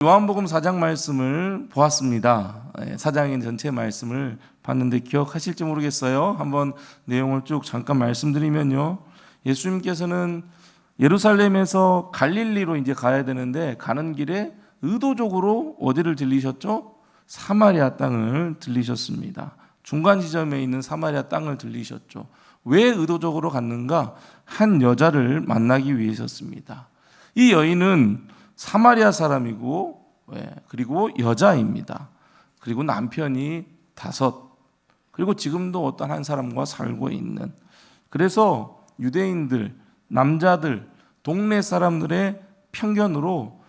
요한복음 4장 말씀을 보았습니다. 4장의 전체 말씀을 봤는데 기억하실지 모르겠어요. 한번 내용을 쭉 잠깐 말씀드리면요. 예수님께서는 예루살렘에서 갈릴리로 이제 가야 되는데 가는 길에 의도적으로 어디를 들리셨죠? 사마리아 땅을 들리셨습니다. 중간 지점에 있는 사마리아 땅을 들리셨죠. 왜 의도적으로 갔는가? 한 여자를 만나기 위해서였습니다. 이 여인은 사마리아 사람이고 그리고 여자입니다. 그리고 남편이 5, 그리고 지금도 어떤 한 사람과 살고 있는, 그래서 유대인들, 남자들, 동네 사람들의 편견으로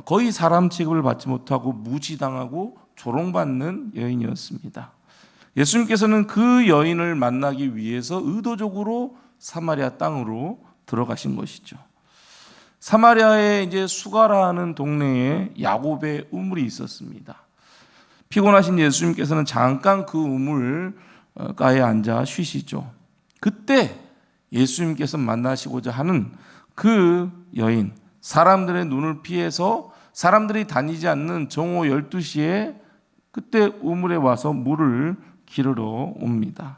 거의 사람 취급을 받지 못하고 무시당하고 조롱받는 여인이었습니다. 예수님께서는 그 여인을 만나기 위해서 의도적으로 사마리아 땅으로 들어가신 것이죠. 사마리아에 이제 수가라는 동네에 야곱의 우물이 있었습니다. 피곤하신 예수님께서는 잠깐 그 우물가에 앉아 쉬시죠. 그때 예수님께서 만나시고자 하는 그 여인, 사람들의 눈을 피해서 사람들이 다니지 않는 정오 12시에 그때 우물에 와서 물을 기르러 옵니다.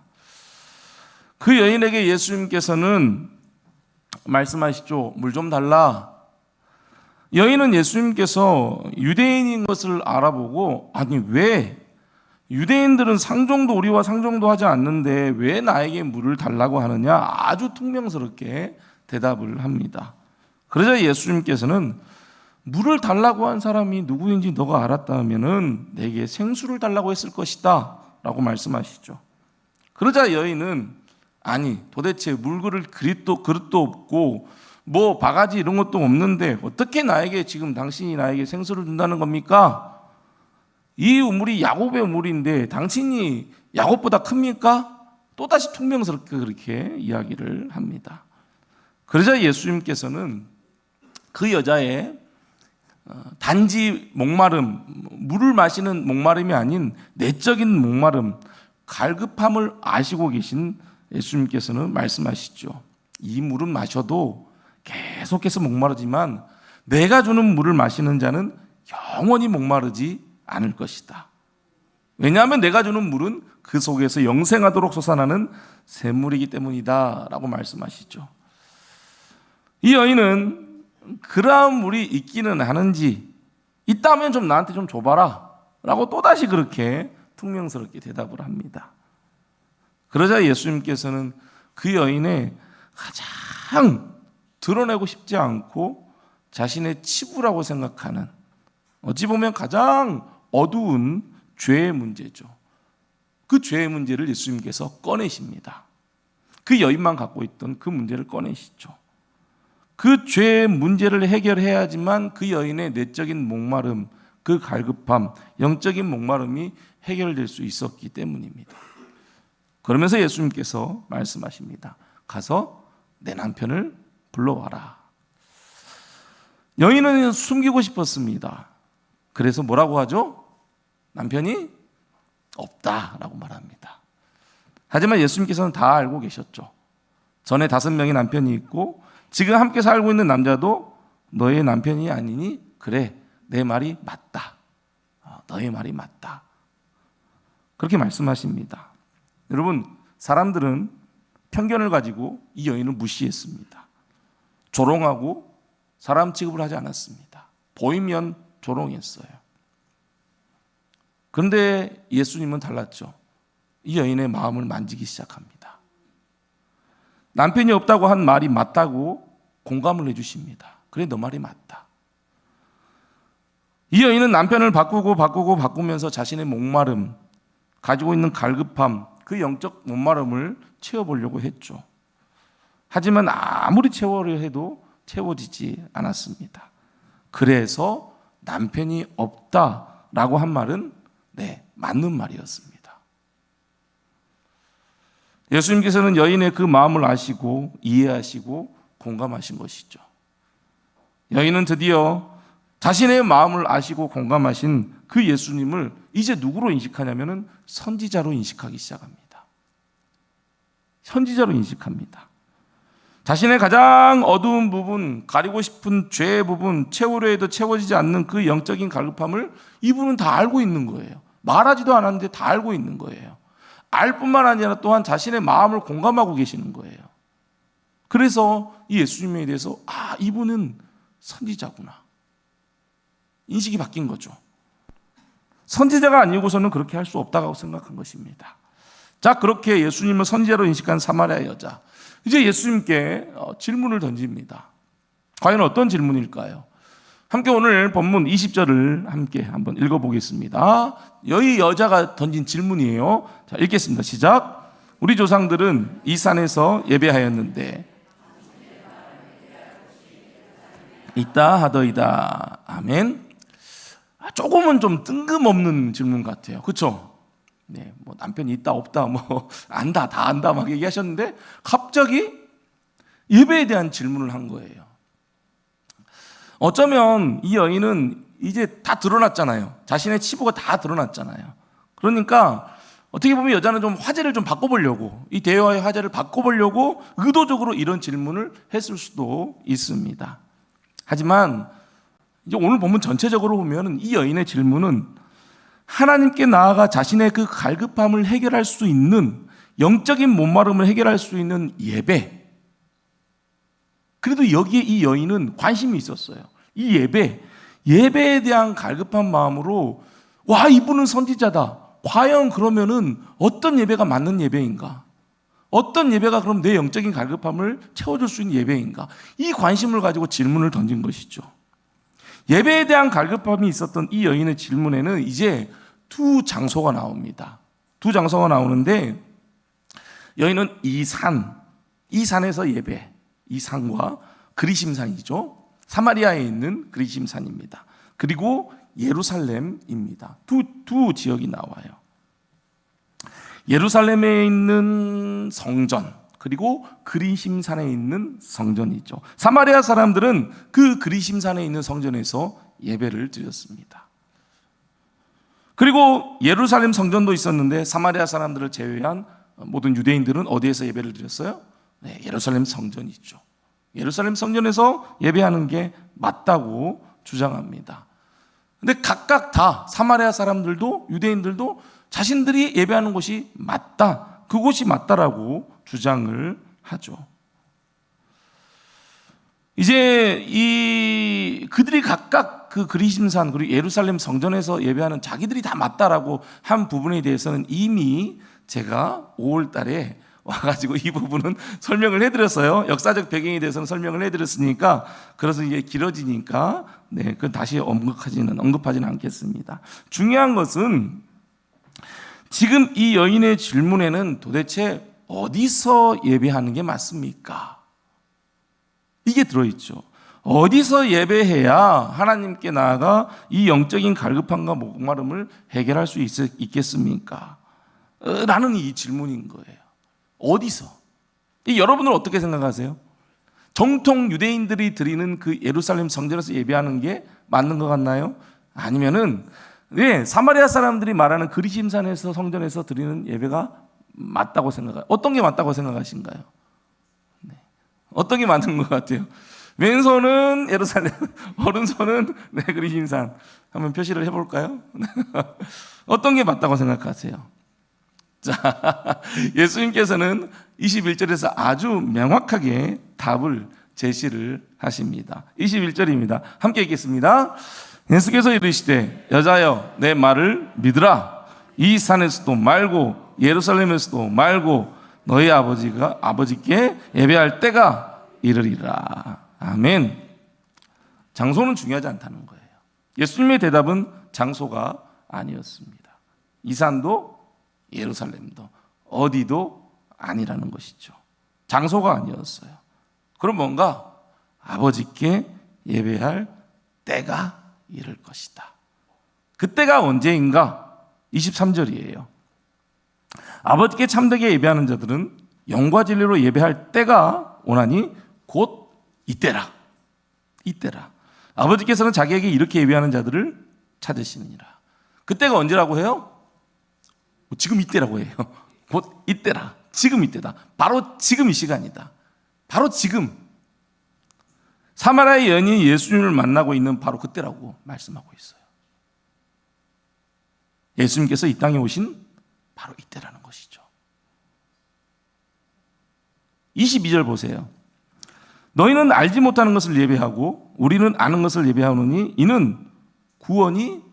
그 여인에게 예수님께서는 말씀하시죠. 물 좀 달라. 여인은 예수님께서 유대인인 것을 알아보고, 아니 왜 유대인들은 상종도 우리와 상종도 하지 않는데 왜 나에게 물을 달라고 하느냐, 아주 퉁명스럽게 대답을 합니다. 그러자 예수님께서는 물을 달라고 한 사람이 누구인지 너가 알았다면은 내게 생수를 달라고 했을 것이다 라고 말씀하시죠. 그러자 여인은 아니 도대체 물그릇 그릇도 없고 뭐 바가지 이런 것도 없는데 어떻게 나에게 지금 당신이 나에게 생수를 준다는 겁니까? 이 우물이 야곱의 우물인데 당신이 야곱보다 큽니까? 또다시 퉁명스럽게 그렇게 이야기를 합니다. 그러자 예수님께서는 그 여자의 단지 목마름, 물을 마시는 목마름이 아닌 내적인 목마름, 갈급함을 아시고 계신 예수님께서는 말씀하시죠. 이 물은 마셔도 계속해서 목마르지만 내가 주는 물을 마시는 자는 영원히 목마르지 않을 것이다. 왜냐하면 내가 주는 물은 그 속에서 영생하도록 솟아나는 샘물이기 때문이다 라고 말씀하시죠. 이 여인은 그러한 물이 있기는 하는지 있다면 좀 나한테 좀 줘봐라 라고 또다시 그렇게 퉁명스럽게 대답을 합니다. 그러자 예수님께서는 그 여인의 가장 드러내고 싶지 않고 자신의 치부라고 생각하는, 어찌 보면 가장 어두운 죄의 문제죠. 그 죄의 문제를 예수님께서 꺼내십니다. 그 여인만 갖고 있던 그 문제를 꺼내시죠. 그 죄의 문제를 해결해야지만 그 여인의 내적인 목마름, 그 갈급함, 영적인 목마름이 해결될 수 있었기 때문입니다. 그러면서 예수님께서 말씀하십니다. 가서 내 남편을 불러와라. 여인은 숨기고 싶었습니다. 그래서 뭐라고 하죠? 남편이 없다라고 말합니다. 하지만 예수님께서는 다 알고 계셨죠. 전에 5명의 남편이 있고 지금 함께 살고 있는 남자도 너의 남편이 아니니 그래, 내 말이 맞다. 너의 말이 맞다. 그렇게 말씀하십니다. 여러분, 사람들은 편견을 가지고 이 여인을 무시했습니다. 조롱하고 사람 취급을 하지 않았습니다. 보이면 조롱했어요. 그런데 예수님은 달랐죠. 이 여인의 마음을 만지기 시작합니다. 남편이 없다고 한 말이 맞다고 공감을 해주십니다. 그래, 너 말이 맞다. 이 여인은 남편을 바꾸면서 자신의 목마름, 가지고 있는 갈급함, 그 영적 목마름을 채워보려고 했죠. 하지만 아무리 채워려 해도 채워지지 않았습니다. 그래서 남편이 없다라고 한 말은 맞는 말이었습니다. 예수님께서는 여인의 그 마음을 아시고 이해하시고 공감하신 것이죠. 여인은 드디어 자신의 마음을 아시고 공감하신 그 예수님을 이제 누구로 인식하냐면 선지자로 인식하기 시작합니다. 선지자로 인식합니다. 자신의 가장 어두운 부분, 가리고 싶은 죄의 부분, 채우려 해도 채워지지 않는 그 영적인 갈급함을 이분은 다 알고 있는 거예요. 말하지도 않았는데 다 알고 있는 거예요. 알 뿐만 아니라 또한 자신의 마음을 공감하고 계시는 거예요. 그래서 이 예수님에 대해서 이분은 선지자구나. 인식이 바뀐 거죠. 선지자가 아니고서는 그렇게 할 수 없다고 생각한 것입니다. 자, 그렇게 예수님을 선지자로 인식한 사마리아 여자. 이제 예수님께 질문을 던집니다. 과연 어떤 질문일까요? 함께 오늘 본문 20절을 함께 한번 읽어보겠습니다. 이 여자가 던진 질문이에요. 자, 읽겠습니다. 시작. 우리 조상들은 이 산에서 예배하였는데 있다 하더이다. 아멘. 조금은 좀 뜬금없는 질문 같아요. 그렇죠? 네, 뭐 남편이 있다 없다 뭐 안다 다 안다 막 얘기하셨는데 갑자기 예배에 대한 질문을 한 거예요. 어쩌면 이 여인은 이제 다 드러났잖아요. 자신의 치부가 다 드러났잖아요. 그러니까 어떻게 보면 여자는 좀 화제를 좀 바꿔보려고, 이 대화의 화제를 바꿔보려고 의도적으로 이런 질문을 했을 수도 있습니다. 하지만 이제 오늘 본문 전체적으로 보면 이 여인의 질문은 하나님께 나아가 자신의 그 갈급함을 해결할 수 있는, 영적인 목마름을 해결할 수 있는 예배. 그래도 여기에 이 여인은 관심이 있었어요. 이 예배에 대한 갈급한 마음으로 이분은 선지자다. 과연 그러면은 어떤 예배가 맞는 예배인가? 어떤 예배가 그럼 내 영적인 갈급함을 채워줄 수 있는 예배인가? 이 관심을 가지고 질문을 던진 것이죠. 예배에 대한 갈급함이 있었던 이 여인의 질문에는 이제 두 장소가 나옵니다. 두 장소가 나오는데 여인은 이 산에서 예배, 이 산과 그리심산이죠. 사마리아에 있는 그리심산입니다. 그리고 예루살렘입니다. 두 지역이 나와요. 예루살렘에 있는 성전, 그리고 그리심산에 있는 성전이죠. 사마리아 사람들은 그 그리심산에 있는 성전에서 예배를 드렸습니다. 그리고 예루살렘 성전도 있었는데 사마리아 사람들을 제외한 모든 유대인들은 어디에서 예배를 드렸어요? 네, 예루살렘 성전이죠. 예루살렘 성전에서 예배하는 게 맞다고 주장합니다. 근데 각각 다 사마리아 사람들도 유대인들도 자신들이 예배하는 곳이 맞다, 그곳이 맞다라고 주장을 하죠. 이제 그들이 각각 그 그리심산 그리고 예루살렘 성전에서 예배하는 자기들이 다 맞다라고 한 부분에 대해서는 이미 제가 5월 달에 와가지고 이 부분은 설명을 해드렸어요. 역사적 배경에 대해서는 설명을 해드렸으니까, 그래서 이게 길어지니까 그건 다시 언급하지는 않겠습니다. 중요한 것은 지금 이 여인의 질문에는 도대체 어디서 예배하는 게 맞습니까? 이게 들어있죠. 어디서 예배해야 하나님께 나아가 이 영적인 갈급함과 목마름을 해결할 수 있겠습니까? 라는 이 질문인 거예요. 어디서? 여러분은 어떻게 생각하세요? 정통 유대인들이 드리는 그 예루살렘 성전에서 예배하는 게 맞는 것 같나요? 아니면은 사마리아 사람들이 말하는 그리심산에서 성전에서 드리는 예배가 맞다고 생각해요? 어떤 게 맞다고 생각하신가요? 어떤 게 맞는 것 같아요? 왼손은 예루살렘, 오른손은 그리심산. 한번 표시를 해볼까요? 어떤 게 맞다고 생각하세요? 자, 예수님께서는 21절에서 아주 명확하게 답을 제시를 하십니다. 21절입니다. 함께 읽겠습니다. 예수께서 이르시되 여자여 내 말을 믿으라. 이 산에서도 말고 예루살렘에서도 말고 너희 아버지께 예배할 때가 이르리라. 아멘. 장소는 중요하지 않다는 거예요. 예수님의 대답은 장소가 아니었습니다. 이 산도 예루살렘도 어디도 아니라는 것이죠. 장소가 아니었어요. 그럼 뭔가 아버지께 예배할 때가 이를 것이다. 그때가 언제인가? 23절이에요. 아버지께 참되게 예배하는 자들은 영과 진리로 예배할 때가 오나니 곧 이때라. 이때라. 아버지께서는 자기에게 이렇게 예배하는 자들을 찾으시느니라. 그때가 언제라고 해요? 지금 이때라고 해요. 곧 이때라. 지금 이때다. 바로 지금 이 시간이다. 바로 지금 사마리아 여인이 예수님을 만나고 있는 바로 그때라고 말씀하고 있어요. 예수님께서 이 땅에 오신 바로 이때라는 것이죠. 22절 보세요. 너희는 알지 못하는 것을 예배하고 우리는 아는 것을 예배하노니 이는 구원이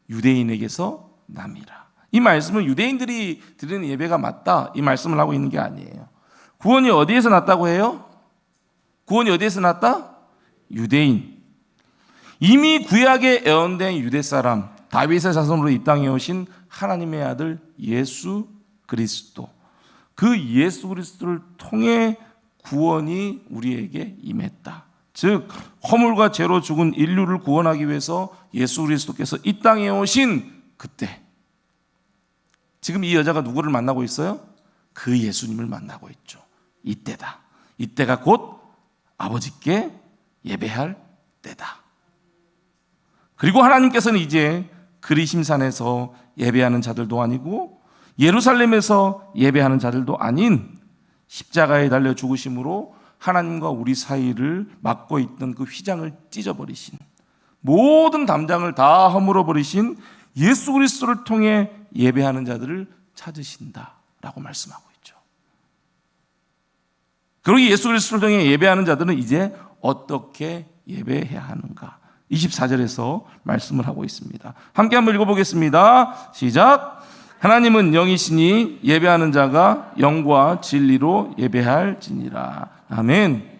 유대인에게서 남이라. 이 말씀은 유대인들이 드리는 예배가 맞다, 이 말씀을 하고 있는 게 아니에요. 구원이 어디에서 났다고 해요? 구원이 어디에서 났다? 유대인. 이미 구약에 예언된 유대 사람, 다윗의 자손으로 이 땅에 오신 하나님의 아들 예수 그리스도, 그 예수 그리스도를 통해 구원이 우리에게 임했다. 즉 허물과 죄로 죽은 인류를 구원하기 위해서 예수 그리스도께서 이 땅에 오신 그때, 지금 이 여자가 누구를 만나고 있어요? 그 예수님을 만나고 있죠. 이때다. 이때가 곧 아버지께 예배할 때다. 그리고 하나님께서는 이제 그리심산에서 예배하는 자들도 아니고 예루살렘에서 예배하는 자들도 아닌 십자가에 달려 죽으심으로 하나님과 우리 사이를 막고 있던 그 휘장을 찢어버리신, 모든 담장을 다 허물어 버리신 예수 그리스도를 통해 예배하는 자들을 찾으신다라고 말씀하고 있죠. 그리고 예수 그리스도를 통해 예배하는 자들은 이제 어떻게 예배해야 하는가, 24절에서 말씀을 하고 있습니다. 함께 한번 읽어보겠습니다. 시작. 하나님은 영이시니 예배하는 자가 영과 진리로 예배할지니라. 아멘.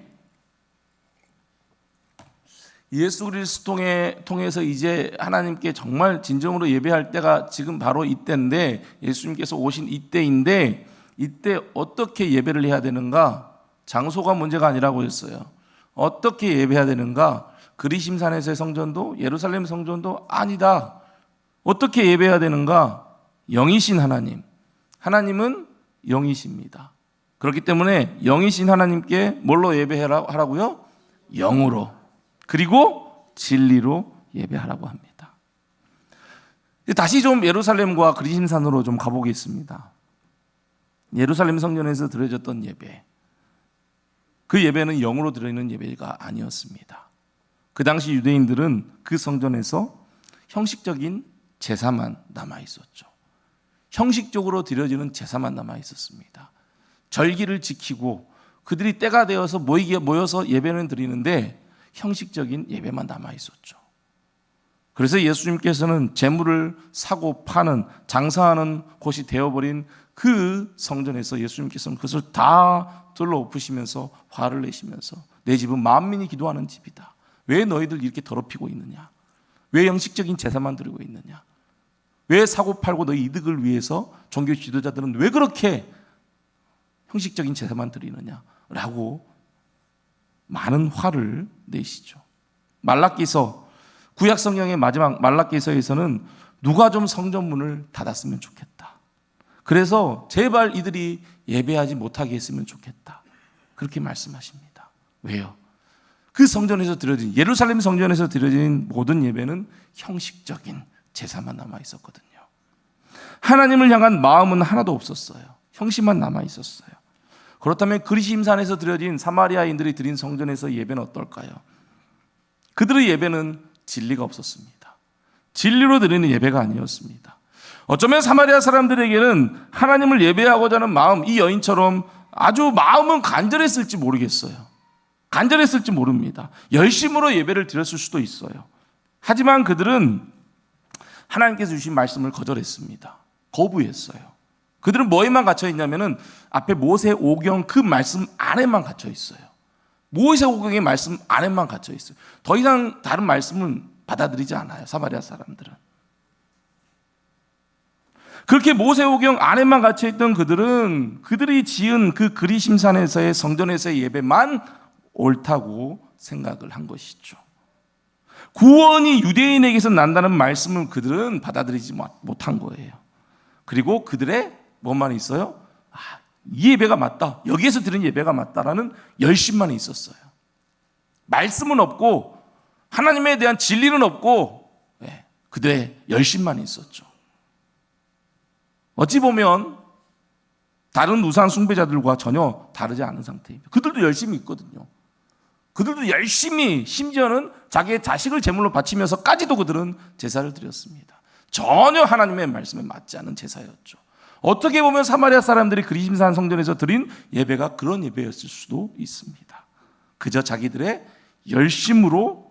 예수 그리스도 통해서 이제 하나님께 정말 진정으로 예배할 때가 지금 바로 이때인데, 예수님께서 오신 이때인데, 이때 어떻게 예배를 해야 되는가? 장소가 문제가 아니라고 했어요. 어떻게 예배해야 되는가? 그리심산에서의 성전도 예루살렘 성전도 아니다. 어떻게 예배해야 되는가? 영이신 하나님, 하나님은 영이십니다. 그렇기 때문에 영이신 하나님께 뭘로 예배하라고요? 영으로, 그리고 진리로 예배하라고 합니다. 다시 좀 예루살렘과 그리심산으로 좀 가보겠습니다. 예루살렘 성전에서 드려졌던 예배, 그 예배는 영으로 드리는 예배가 아니었습니다. 그 당시 유대인들은 그 성전에서 형식적인 제사만 남아 있었죠. 형식적으로 드려지는 제사만 남아 있었습니다. 절기를 지키고 그들이 때가 되어서 모여서 예배는 드리는데 형식적인 예배만 남아 있었죠. 그래서 예수님께서는 재물을 사고 파는, 장사하는 곳이 되어버린 그 성전에서 예수님께서는 그것을 다 둘러엎으시면서 화를 내시면서 내 집은 만민이 기도하는 집이다. 왜 너희들 이렇게 더럽히고 있느냐? 왜 형식적인 제사만 드리고 있느냐? 왜 사고 팔고 너희 이득을 위해서 종교 지도자들은 왜 그렇게 형식적인 제사만 드리느냐? 라고 많은 화를 내시죠. 말라기서, 구약 성경의 마지막 말라기서에서는 누가 좀 성전문을 닫았으면 좋겠다. 그래서 제발 이들이 예배하지 못하게 했으면 좋겠다. 그렇게 말씀하십니다. 왜요? 그 성전에서 드려진, 예루살렘 성전에서 드려진 모든 예배는 형식적인 제사만 남아 있었거든요. 하나님을 향한 마음은 하나도 없었어요. 형식만 남아 있었어요. 그렇다면 그리심산에서 드려진 사마리아인들이 드린 성전에서 예배는 어떨까요? 그들의 예배는 진리가 없었습니다. 진리로 드리는 예배가 아니었습니다. 어쩌면 사마리아 사람들에게는 하나님을 예배하고자 하는 마음, 이 여인처럼 아주 마음은 간절했을지 모르겠어요. 간절했을지 모릅니다. 열심으로 예배를 드렸을 수도 있어요. 하지만 그들은 하나님께서 주신 말씀을 거절했습니다. 거부했어요. 그들은 뭐에만 갇혀 있냐면은 앞에 모세 오경 그 말씀 안에만 갇혀 있어요. 모세 오경의 말씀 안에만 갇혀 있어요. 더 이상 다른 말씀은 받아들이지 않아요. 사마리아 사람들은. 그렇게 모세 오경 안에만 갇혀 있던 그들은 그들이 지은 그 그리심산에서의 성전에서의 예배만 옳다고 생각을 한 것이죠. 구원이 유대인에게서 난다는 말씀을 그들은 받아들이지 못한 거예요. 그리고 그들의 뭐만 있어요? 이 예배가 맞다, 여기에서 드린 예배가 맞다라는 열심만 있었어요. 말씀은 없고 하나님에 대한 진리는 없고 그들의 열심만 있었죠. 어찌 보면 다른 우상 숭배자들과 전혀 다르지 않은 상태입니다. 그들도 열심히 있거든요. 그들도 열심히, 심지어는 자기의 자식을 제물로 바치면서까지도 그들은 제사를 드렸습니다. 전혀 하나님의 말씀에 맞지 않은 제사였죠. 어떻게 보면 사마리아 사람들이 그리심산 성전에서 드린 예배가 그런 예배였을 수도 있습니다. 그저 자기들의 열심으로만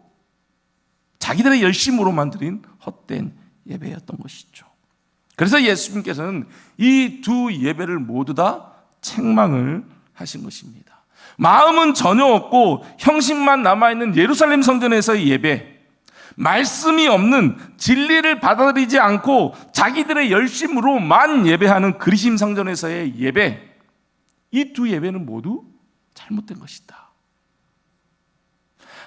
드린 헛된 예배였던 것이죠. 그래서 예수님께서는 이 두 예배를 모두 다 책망을 하신 것입니다. 마음은 전혀 없고 형식만 남아있는 예루살렘 성전에서의 예배, 말씀이 없는 진리를 받아들이지 않고 자기들의 열심으로만 예배하는 그리심 성전에서의 예배, 이 두 예배는 모두 잘못된 것이다.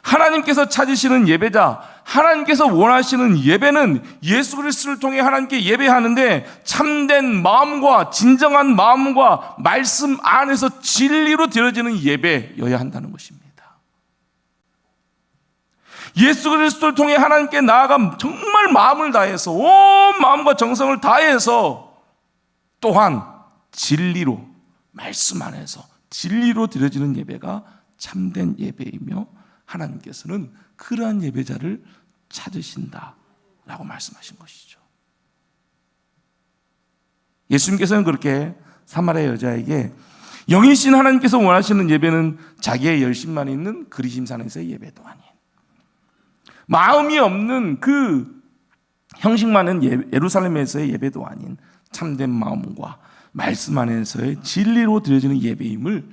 하나님께서 찾으시는 예배자, 하나님께서 원하시는 예배는 예수 그리스도를 통해 하나님께 예배하는데 참된 마음과 진정한 마음과 말씀 안에서 진리로 드려지는 예배여야 한다는 것입니다. 예수 그리스도를 통해 하나님께 나아가 정말 마음을 다해서 온 마음과 정성을 다해서 또한 진리로, 말씀 안에서 진리로 드려지는 예배가 참된 예배이며 하나님께서는 그러한 예배자를 찾으신다라고 말씀하신 것이죠. 예수님께서는 그렇게 사마리아 여자에게 영이신 하나님께서 원하시는 예배는 자기의 열심만 있는 그리심산에서의 예배도 아닌, 마음이 없는 그 형식만은 예루살렘에서의 예배도 아닌 참된 마음과 말씀 안에서의 진리로 드려지는 예배임을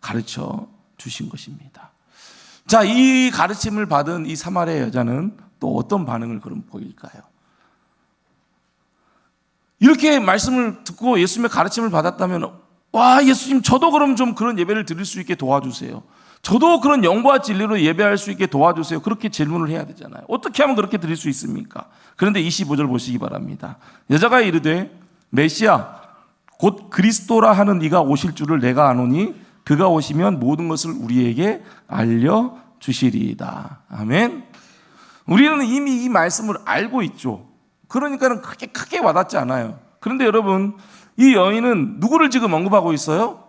가르쳐 주신 것입니다. 자, 이 가르침을 받은 이 사마리아 여자는 또 어떤 반응을 그럼 보일까요? 이렇게 말씀을 듣고 예수님의 가르침을 받았다면, 와, 예수님, 저도 그럼 좀 그런 예배를 드릴 수 있게 도와주세요. 저도 그런 영과 진리로 예배할 수 있게 도와주세요. 그렇게 질문을 해야 되잖아요. 어떻게 하면 그렇게 드릴 수 있습니까? 그런데 25절 보시기 바랍니다. 여자가 이르되 메시아 곧 그리스도라 하는 이가 오실 줄을 내가 아노니 그가 오시면 모든 것을 우리에게 알려주시리이다. 아멘. 우리는 이미 이 말씀을 알고 있죠. 그러니까 크게 와닿지 않아요. 그런데 여러분, 이 여인은 누구를 지금 언급하고 있어요?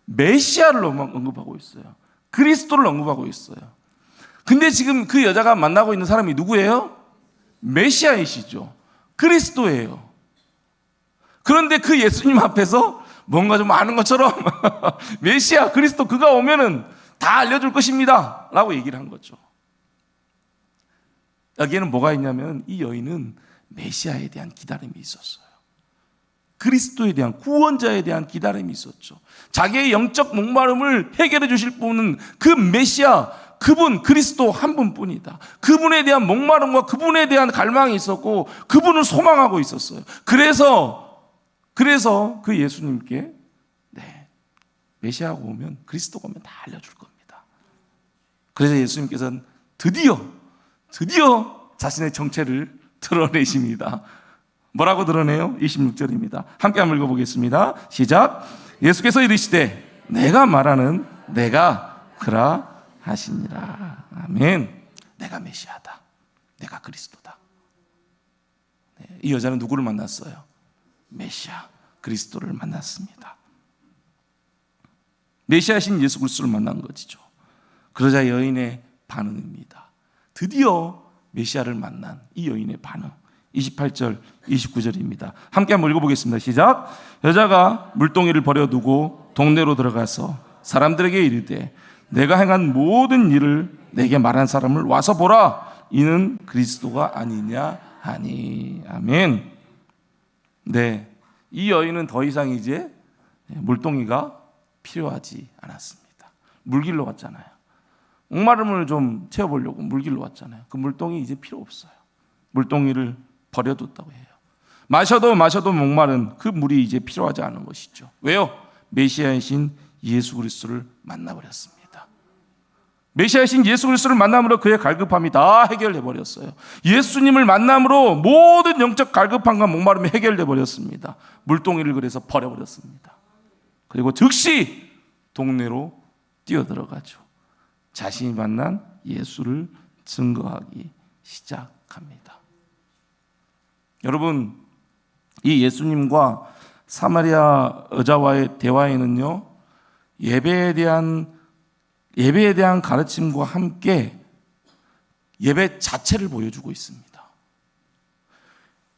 메시아를 언급하고 있어요. 그리스도를 언급하고 있어요. 근데 지금 그 여자가 만나고 있는 사람이 누구예요? 메시아이시죠. 그리스도예요. 그런데 그 예수님 앞에서 뭔가 좀 아는 것처럼 메시아 그리스도 그가 오면은 다 알려줄 것입니다 라고 얘기를 한 거죠. 여기에는 뭐가 있냐면 이 여인은 메시아에 대한 기다림이 있었어요. 그리스도에 대한, 구원자에 대한 기다림이 있었죠. 자기의 영적 목마름을 해결해 주실 분은 그 메시아, 그분 그리스도 한 분뿐이다. 그분에 대한 목마름과 그분에 대한 갈망이 있었고 그분을 소망하고 있었어요. 그래서 그 예수님께 메시아가 오면, 그리스도가 오면 다 알려줄 겁니다. 그래서 예수님께서는 드디어 자신의 정체를 드러내십니다. 뭐라고 드러내요? 26절입니다. 함께 한번 읽어보겠습니다. 시작. 예수께서 이르시되 내가 말하는 내가 그라 하시니라. 아멘. 내가 메시아다. 내가 그리스도다. 이 여자는 누구를 만났어요? 메시아 그리스도를 만났습니다. 메시아신 예수 그리스도를 만난 것이죠. 그러자 여인의 반응입니다. 드디어 메시아를 만난 이 여인의 반응. 28절, 29절입니다. 함께 한번 읽어보겠습니다. 시작. 여자가 물동이를 버려두고 동네로 들어가서 사람들에게 이르되 내가 행한 모든 일을 내게 말한 사람을 와서 보라. 이는 그리스도가 아니냐 하니. 아멘. 네, 이 여인은 더 이상 이제 물동이가 필요하지 않았습니다. 물길로 왔잖아요. 목마름을 좀 채워보려고 물길로 왔잖아요. 그 물동이 이제 필요 없어요. 물동이를 버려뒀다고 해요. 마셔도 목마른 그 물이 이제 필요하지 않은 것이죠. 왜요? 메시아이신 예수 그리스도를 만나버렸습니다. 메시아이신 예수 그리스도를 만남으로 그의 갈급함이 다 해결돼 버렸어요. 예수님을 만남으로 모든 영적 갈급함과 목마름이 해결돼 버렸습니다. 물동이를 그래서 버려버렸습니다. 그리고 즉시 동네로 뛰어들어가죠. 자신이 만난 예수를 증거하기 시작합니다. 여러분, 이 예수님과 사마리아 여자와의 대화에는요, 예배에 대한 가르침과 함께 예배 자체를 보여주고 있습니다.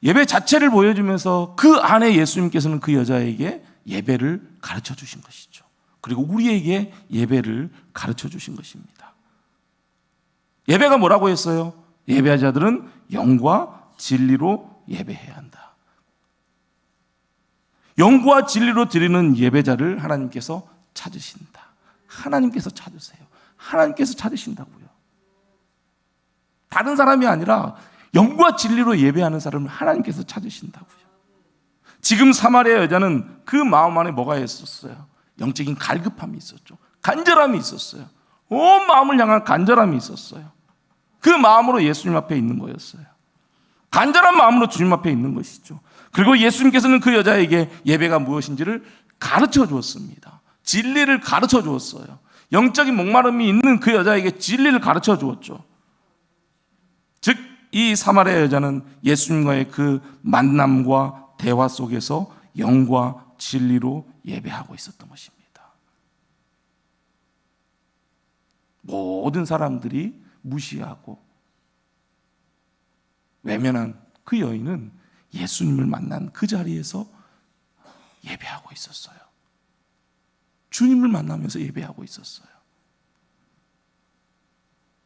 예배 자체를 보여주면서 그 안에 예수님께서는 그 여자에게 예배를 가르쳐 주신 것이죠. 그리고 우리에게 예배를 가르쳐 주신 것입니다. 예배가 뭐라고 했어요? 예배자들은 영과 진리로 예배해야 한다. 영과 진리로 드리는 예배자를 하나님께서 찾으신다. 하나님께서 찾으세요. 하나님께서 찾으신다고요. 다른 사람이 아니라 영과 진리로 예배하는 사람을 하나님께서 찾으신다고요. 지금 사마리아 여자는 그 마음 안에 뭐가 있었어요? 영적인 갈급함이 있었죠. 간절함이 있었어요. 온 마음을 향한 간절함이 있었어요. 그 마음으로 예수님 앞에 있는 거였어요. 간절한 마음으로 주님 앞에 있는 것이죠. 그리고 예수님께서는 그 여자에게 예배가 무엇인지를 가르쳐 주었습니다. 진리를 가르쳐 주었어요. 영적인 목마름이 있는 그 여자에게 진리를 가르쳐 주었죠. 즉, 이 사마리아 여자는 예수님과의 그 만남과 대화 속에서 영과 진리로 예배하고 있었던 것입니다. 모든 사람들이 무시하고 외면한 그 여인은 예수님을 만난 그 자리에서 예배하고 있었어요. 주님을 만나면서 예배하고 있었어요.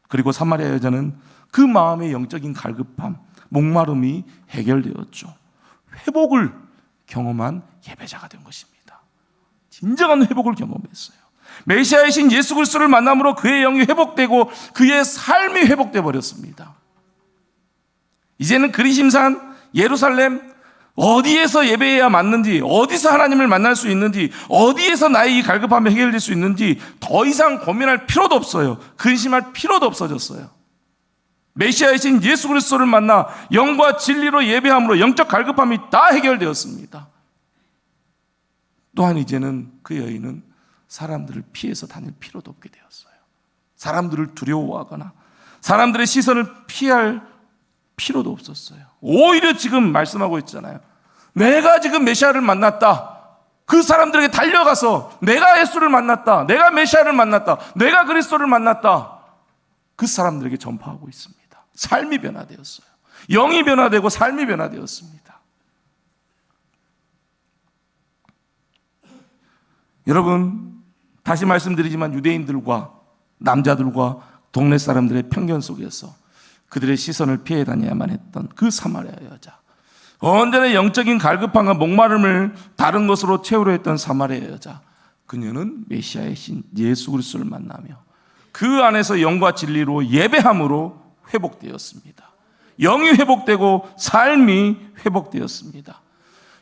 그리고 사마리아 여자는 그 마음의 영적인 갈급함, 목마름이 해결되었죠. 회복을 경험한 예배자가 된 것입니다. 진정한 회복을 경험했어요. 메시아이신 예수 그리스도를 만남으로 그의 영이 회복되고 그의 삶이 회복돼 버렸습니다. 이제는 그리심산, 예루살렘, 어디에서 예배해야 맞는지, 어디서 하나님을 만날 수 있는지, 어디에서 나의 이 갈급함이 해결될 수 있는지 더 이상 고민할 필요도 없어요. 근심할 필요도 없어졌어요. 메시아이신 예수 그리스도를 만나 영과 진리로 예배함으로 영적 갈급함이 다 해결되었습니다. 또한 이제는 그 여인은 사람들을 피해서 다닐 필요도 없게 되었어요. 사람들을 두려워하거나 사람들의 시선을 피할 필요도 없었어요. 오히려 지금 말씀하고 있잖아요. 내가 지금 메시아를 만났다. 그 사람들에게 달려가서 내가 예수를 만났다. 내가 메시아를 만났다. 내가 그리스도를 만났다. 그 사람들에게 전파하고 있습니다. 삶이 변화되었어요. 영이 변화되고 삶이 변화되었습니다. 여러분, 다시 말씀드리지만 유대인들과 남자들과 동네 사람들의 편견 속에서 그들의 시선을 피해 다녀야만 했던 그 사마리아 여자, 언제나 영적인 갈급함과 목마름을 다른 것으로 채우려 했던 사마리아 여자, 그녀는 메시아의 신 예수 그리스도를 만나며 그 안에서 영과 진리로 예배함으로 회복되었습니다. 영이 회복되고 삶이 회복되었습니다.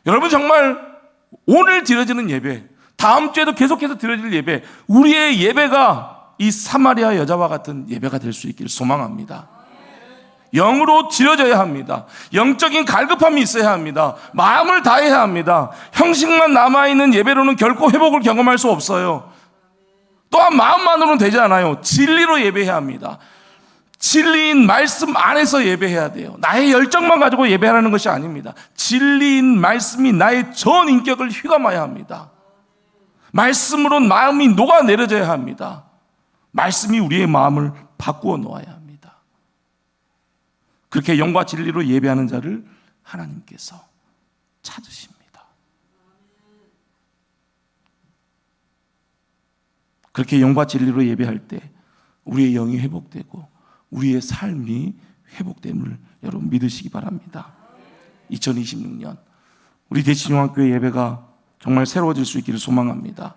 여러분, 정말 오늘 드려지는 예배, 다음 주에도 계속해서 드려질 예배, 우리의 예배가 이 사마리아 여자와 같은 예배가 될 수 있기를 소망합니다. 영으로 드려져야 합니다. 영적인 갈급함이 있어야 합니다. 마음을 다해야 합니다. 형식만 남아있는 예배로는 결코 회복을 경험할 수 없어요. 또한 마음만으로는 되지 않아요. 진리로 예배해야 합니다. 진리인 말씀 안에서 예배해야 돼요. 나의 열정만 가지고 예배하라는 것이 아닙니다. 진리인 말씀이 나의 전 인격을 휘감아야 합니다. 말씀으로 마음이 녹아내려져야 합니다. 말씀이 우리의 마음을 바꾸어 놓아야 합니다. 그렇게 영과 진리로 예배하는 자를 하나님께서 찾으십니다. 그렇게 영과 진리로 예배할 때 우리의 영이 회복되고 우리의 삶이 회복됨을 여러분 믿으시기 바랍니다. 2026년 우리 대치중학교의 예배가 정말 새로워질 수 있기를 소망합니다.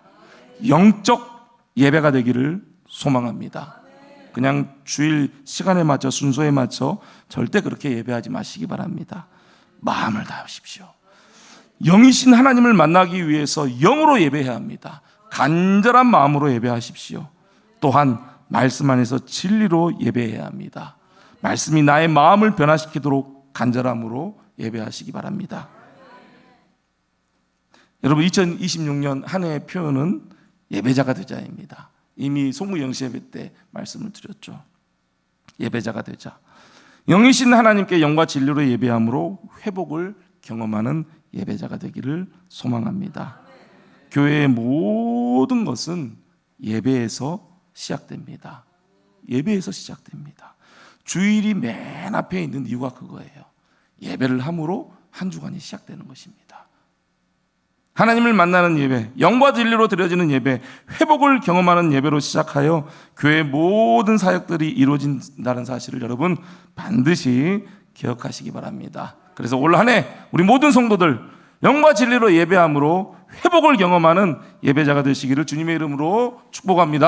영적 예배가 되기를 소망합니다. 그냥 주일 시간에 맞춰 순서에 맞춰 절대 그렇게 예배하지 마시기 바랍니다. 마음을 다하십시오. 영이신 하나님을 만나기 위해서 영으로 예배해야 합니다. 간절한 마음으로 예배하십시오. 또한 말씀 안에서 진리로 예배해야 합니다. 말씀이 나의 마음을 변화시키도록 간절함으로 예배하시기 바랍니다. 여러분, 2026년 한 해의 표현은 예배자가 되자입니다. 이미 송구영시 예배 때 말씀을 드렸죠. 예배자가 되자. 영이신 하나님께 영과 진리로 예배함으로 회복을 경험하는 예배자가 되기를 소망합니다. 교회의 모든 것은 예배에서 시작됩니다. 예배에서 시작됩니다. 주일이 맨 앞에 있는 이유가 그거예요. 예배를 함으로 한 주간이 시작되는 것입니다. 하나님을 만나는 예배, 영과 진리로 드려지는 예배, 회복을 경험하는 예배로 시작하여 교회의 모든 사역들이 이루어진다는 사실을 여러분 반드시 기억하시기 바랍니다. 그래서 올 한 해 우리 모든 성도들 영과 진리로 예배함으로 회복을 경험하는 예배자가 되시기를 주님의 이름으로 축복합니다.